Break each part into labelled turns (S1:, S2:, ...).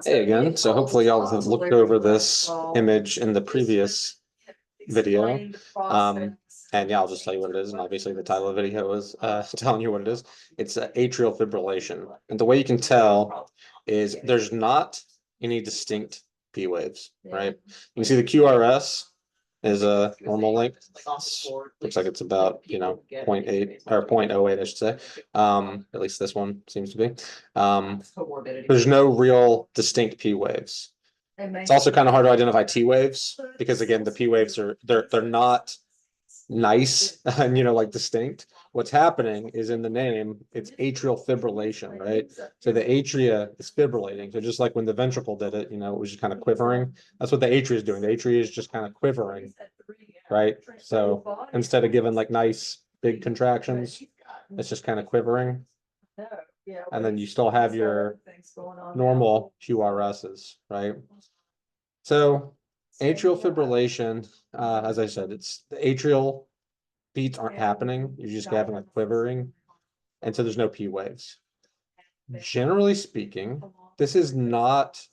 S1: Hey again, so hopefully y'all have looked over this image in the previous video. And yeah, I'll just tell you what it is, and obviously the title of the video is telling you what it is. It's atrial fibrillation. And the way you can tell is there's not any distinct P waves, right? You can see the QRS is a normal length. Looks like it's about, 0.8 or 0.08, I should say. At least this one seems to be. There's no real distinct P waves. It's also kind of hard to identify T waves because again, the P waves they're not nice and like distinct. What's happening is in the name, it's atrial fibrillation, right? So the atria is fibrillating. So just like when the ventricle did it, it was just kind of quivering. That's what the atria is doing. The atria is just kind of quivering, right? So instead of giving like nice big contractions, it's just kind of quivering. And then you still have your normal QRSs, right? So atrial fibrillation, as I said, it's the atrial beats aren't happening. You're just having like quivering. And so there's no P waves. Generally speaking, this is not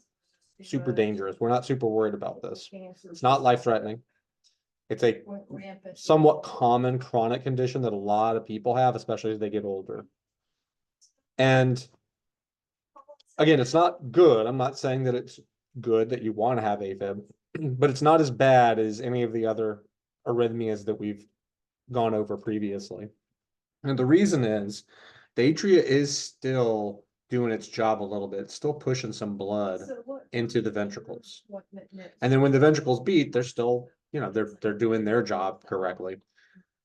S1: super dangerous. We're not super worried about this. It's not life-threatening. It's a somewhat common chronic condition that a lot of people have, especially as they get older. And again, it's not good. I'm not saying that it's good that you want to have AFib, but it's not as bad as any of the other arrhythmias that we've gone over previously. And the reason is the atria is still doing its job a little bit. It's still pushing some blood into the ventricles. And then when the ventricles beat, they're still, they're doing their job correctly.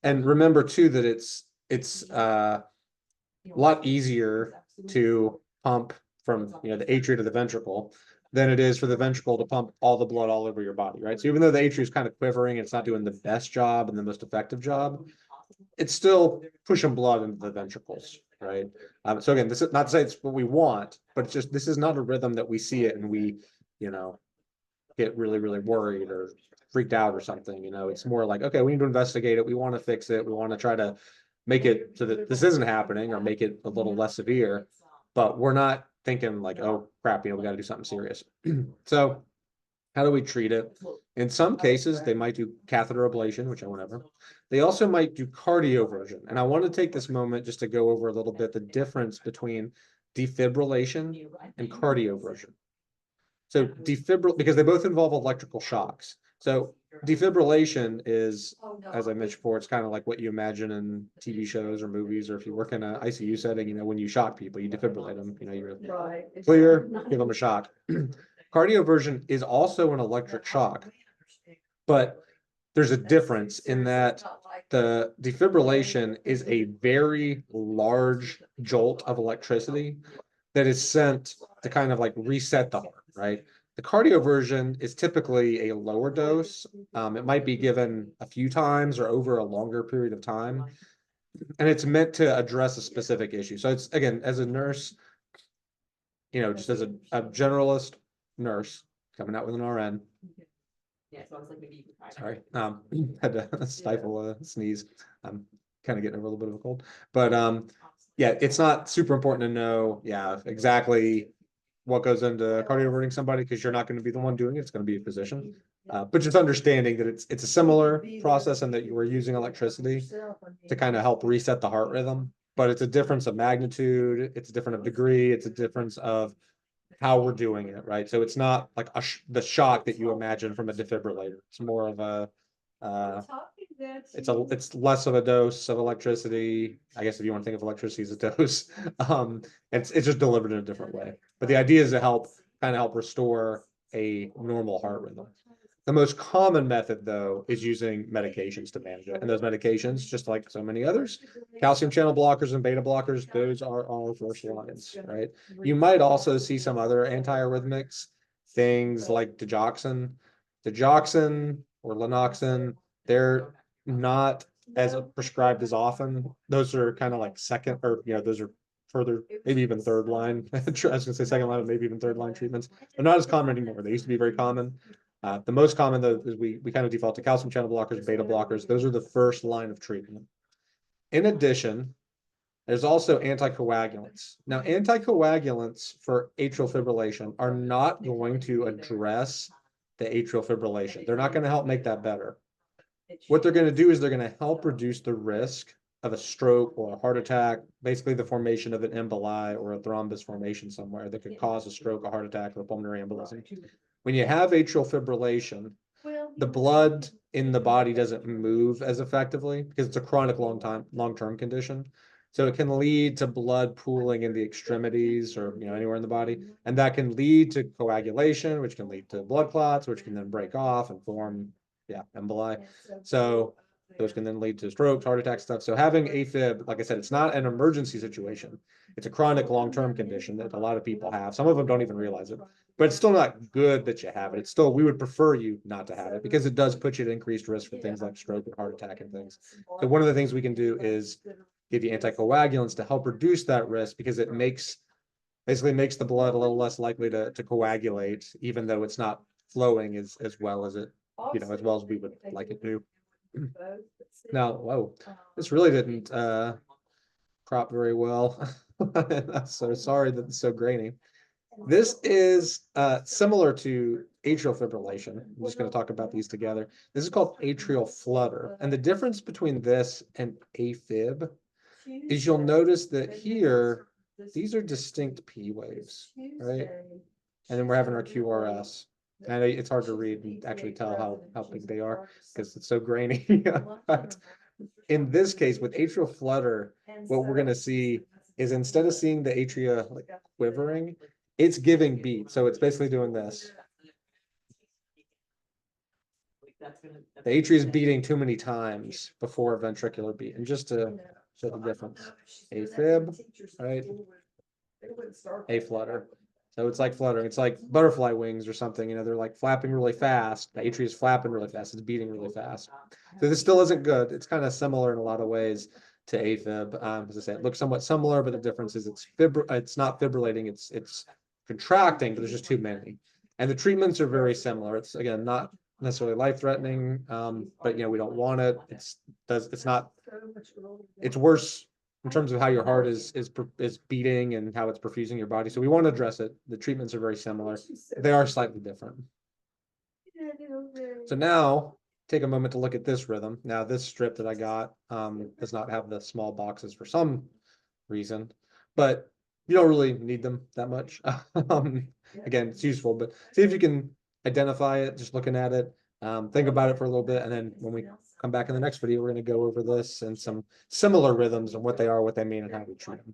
S1: And remember too that it's a lot easier to pump from the atria to the ventricle than it is for the ventricle to pump all the blood all over your body, right? So even though the atria is kind of quivering, it's not doing the best job and the most effective job, it's still pushing blood into the ventricles, right? So again, this is not to say it's what we want, but it's just this is not a rhythm that we see it and we, get really, really worried or freaked out or something. It's more like, okay, we need to investigate it. We want to fix it. We want to try to make it so that this isn't happening or make it a little less severe. But we're not thinking like, oh crap, we got to do something serious. So how do we treat it? In some cases, they might do catheter ablation, which I went over. They also might do cardioversion. And I want to take this moment just to go over a little bit the difference between defibrillation and cardioversion. So because they both involve electrical shocks. So defibrillation is, as I mentioned before, it's kind of like what you imagine in TV shows or movies, or if you work in an ICU setting, when you shock people, you defibrillate them, you're clear, give them a shock. Cardioversion is also an electric shock, but there's a difference in that the defibrillation is a very large jolt of electricity that is sent to kind of like reset the heart, right? The cardioversion is typically a lower dose. It might be given a few times or over a longer period of time. And it's meant to address a specific issue. So it's, again, as a nurse, just as a generalist nurse coming out with an RN.
S2: Yeah, so I was like, maybe you could try.
S1: Sorry, had to stifle a sneeze. I'm kind of getting over a little bit of a cold, but yeah, it's not super important to know, exactly what goes into cardioverting somebody because you're not going to be the one doing it. It's going to be a physician. But just understanding that it's a similar process and that you were using electricity to kind of help reset the heart rhythm, but it's a difference of magnitude, it's a different of degree, it's a difference of how we're doing it, right? So it's not like the shock that you imagine from a defibrillator. It's more of a it's less of a dose of electricity. I guess if you want to think of electricity as a dose, it's just delivered in a different way. But the idea is to help restore a normal heart rhythm. The most common method, though, is using medications to manage it. And those medications, just like so many others, calcium channel blockers and beta blockers, those are our first lines, right? You might also see some other antiarrhythmics, things like digoxin. Digoxin or lanoxin, they're not as prescribed as often. Those are kind of like second, or those are further, maybe even third line. I was gonna say second line, maybe even third line treatments. They're not as common anymore. They used to be very common. The most common, though, is we kind of default to calcium channel blockers, beta blockers. Those are the first line of treatment. In addition, There's also anticoagulants. Now, anticoagulants for atrial fibrillation are not going to address the atrial fibrillation. They're not going to help make that better. What they're going to do is they're going to help reduce the risk of a stroke or a heart attack, basically the formation of an emboli or a thrombus formation somewhere that could cause a stroke, a heart attack, or a pulmonary embolism. When you have atrial fibrillation, the blood in the body doesn't move as effectively because it's a chronic long-term condition. So it can lead to blood pooling in the extremities or anywhere in the body, and that can lead to coagulation, which can lead to blood clots, which can then break off and form emboli. So those can then lead to strokes, heart attacks, stuff. So having AFib, like I said, it's not an emergency situation. It's a chronic long-term condition that a lot of people have. Some of them don't even realize it, but it's still not good that you have it. It's still, we would prefer you not to have it because it does put you at increased risk for things like stroke and heart attack and things. So one of the things we can do is give you anticoagulants to help reduce that risk because it basically makes the blood a little less likely to coagulate, even though it's not flowing as well as it, as well as we would like it to. Now, whoa, this really didn't crop very well. I'm so sorry that it's so grainy. This is similar to atrial fibrillation. I'm just going to talk about these together. This is called atrial flutter. And the difference between this and AFib is you'll notice that here, these are distinct P waves, right? And then we're having our QRS. And it's hard to read and actually tell how big they are because it's so grainy. But in this case, with atrial flutter, what we're going to see is instead of seeing the atria like quivering, it's giving beat. So it's basically doing this. The atria is beating too many times before a ventricular beat. And just to show the difference, AFib, right? A flutter. So it's like fluttering. It's like butterfly wings or something. They're like flapping really fast. The atria is flapping really fast. It's beating really fast. So this still isn't good. It's kind of similar in a lot of ways to AFib. As I say, it looks somewhat similar, but the difference is it's not fibrillating. It's contracting, but there's just too many. And the treatments are very similar. It's again not necessarily life-threatening, but we don't want it. It's worse in terms of how your heart is beating and how it's perfusing your body. So we want to address it. The treatments are very similar. They are slightly different. So now take a moment to look at this rhythm. Now this strip that I got does not have the small boxes for some reason, but you don't really need them that much. Again, it's useful, but see if you can identify it just looking at it. Think about it for a little bit, and then when we come back in the next video, we're going to go over this and some similar rhythms and what they are, what they mean, and how we treat them.